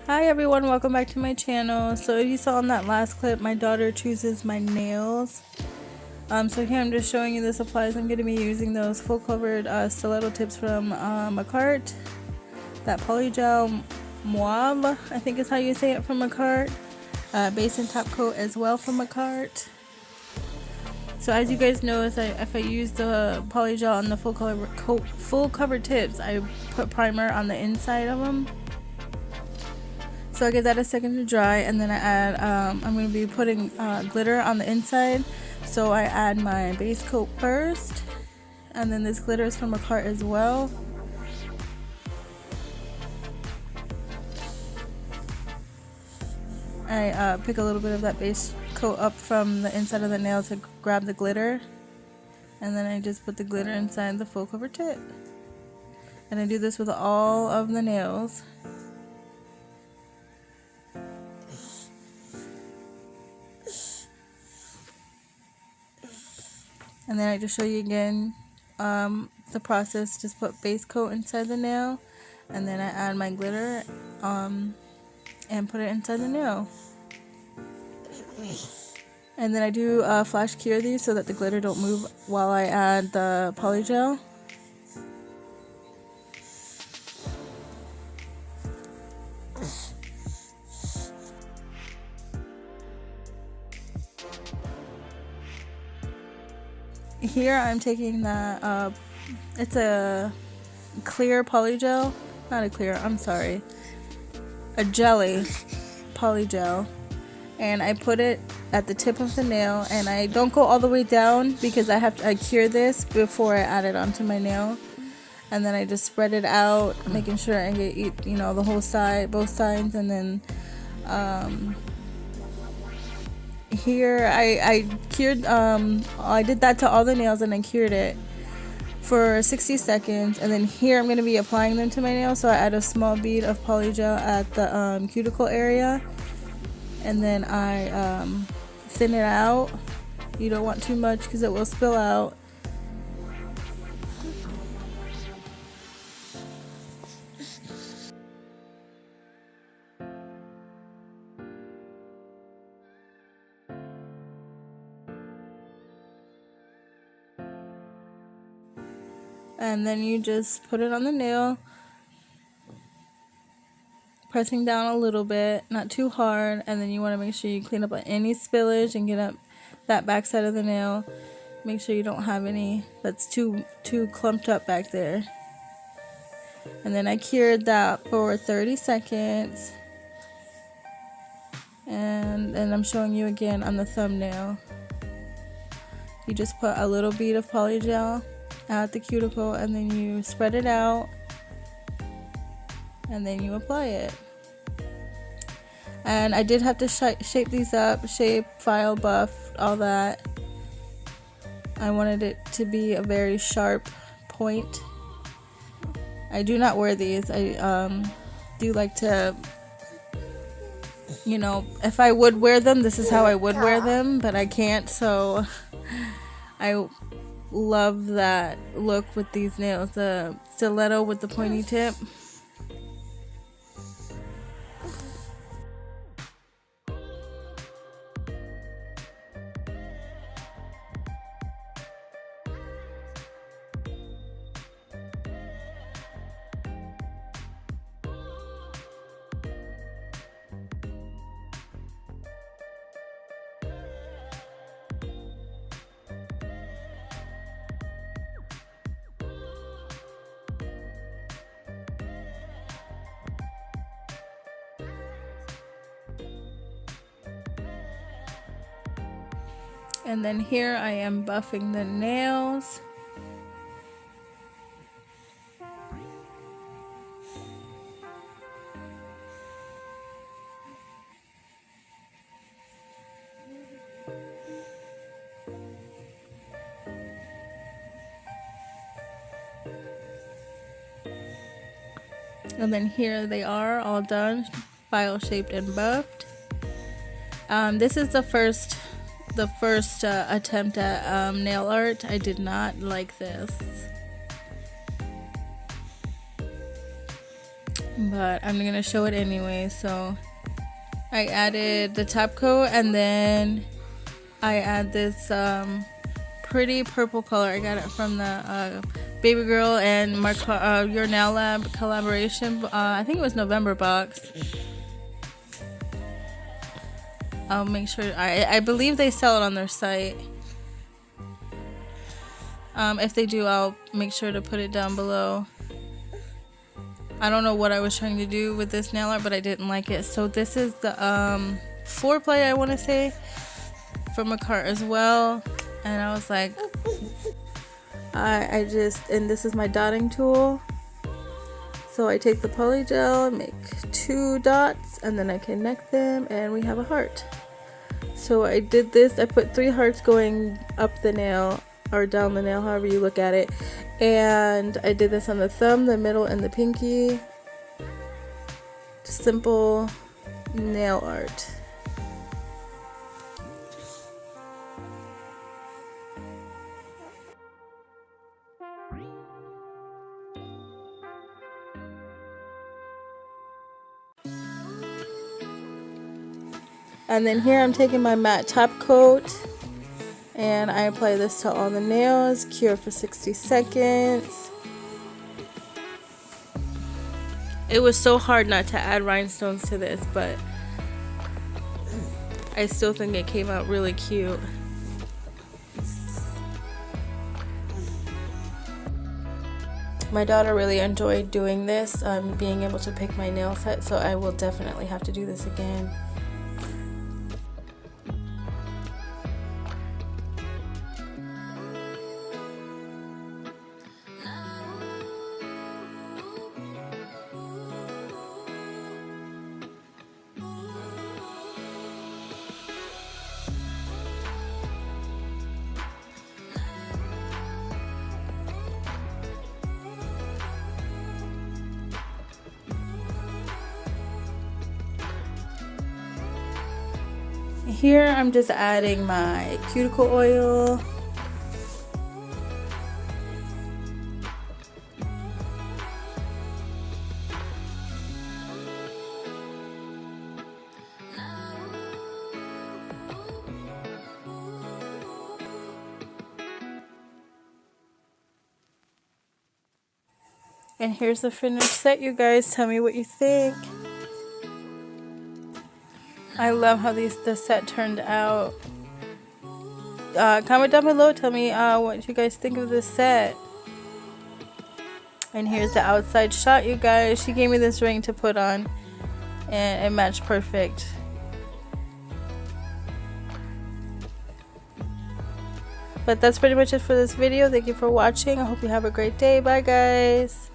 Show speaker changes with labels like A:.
A: Hi everyone, welcome back to my channel. So you saw in that last clip, my daughter chooses my nails. So here I'm just showing you the supplies. I'm going to be using those full covered stiletto tips from Macart. That polygel mauve, I think is how you say it, from Macart. Base and top coat as well from Macart. So as you guys know, if I use the polygel on the full cover tips, I put primer on the inside of them. So I give that a second to dry, and then I add, I'm going to be putting glitter on the inside. So I add my base coat first, and then this glitter is from a cart as well. I pick a little bit of that base coat up from the inside of the nail to grab the glitter, and then I just put the glitter inside the full cover tip. And I do this with all of the nails. And then I just show you again the process. Just put base coat inside the nail, and then I add my glitter and put it inside the nail. And then I do flash cure these so that the glitter don't move while I add the polygel. Here I'm taking the it's a clear polygel, not a clear, I'm sorry, a jelly polygel, and I put it at the tip of the nail, and I don't go all the way down because I cure this before I add it onto my nail. And then I just spread it out, making sure I get, the whole side, both sides. And then here I cured, I did that to all the nails, and I cured it for 60 seconds. And then here I'm going to be applying them to my nail. So I add a small bead of polygel at the cuticle area, and then I thin it out. You don't want too much because it will spill out. And then you just put it on the nail, pressing down a little bit, not too hard. And then you want to make sure you clean up any spillage and get up that back side of the nail. Make sure you don't have any that's too clumped up back there. And then I cured that for 30 seconds. And I'm showing you again on the thumbnail. You just put a little bead of polygel at the cuticle, and then you spread it out, and then you apply it. And I did have to shape these up, file, buff, all that. I wanted it to be a very sharp point. I do not wear these. I do like to, if I would wear them, this is how I would wear them, but I can't, so I love that look with these nails, the stiletto with the pointy tip. And then here I am buffing the nails. And then here they are, all done, file shaped and buffed. This is the first attempt at nail art. I did not like this. but I'm gonna show it anyway. So I added the top coat, and then I add this pretty purple color. I got it from the Baby Girl and Your Nail Lab collaboration. I think it was November box. I'll make sure. I believe they sell it on their site. If they do, I'll make sure to put it down below. I don't know what I was trying to do with this nail art, but I didn't like it. So this is the foreplay, I want to say, from a cart as well. And I was like, and this is my dotting tool. So I take the poly gel, make 2 dots, and then I connect them, and we have a heart. So I did this. I put 3 hearts going up the nail or down the nail, however you look at it. And I did this on the thumb, the middle, and the pinky. Just simple nail art. And then here I'm taking my matte top coat and I apply this to all the nails, cure for 60 seconds. It was so hard not to add rhinestones to this, but I still think it came out really cute. My daughter really enjoyed doing this, being able to pick my nail set, so I will definitely have to do this again. Here I'm just adding my cuticle oil. And here's the finished set, you guys. Tell me what you think. I love how the set turned out. Comment down below. Tell me what you guys think of this set. And here's the outside shot, you guys. She gave me this ring to put on, and it matched perfect. But that's pretty much it for this video. Thank you for watching. I hope you have a great day. Bye, guys.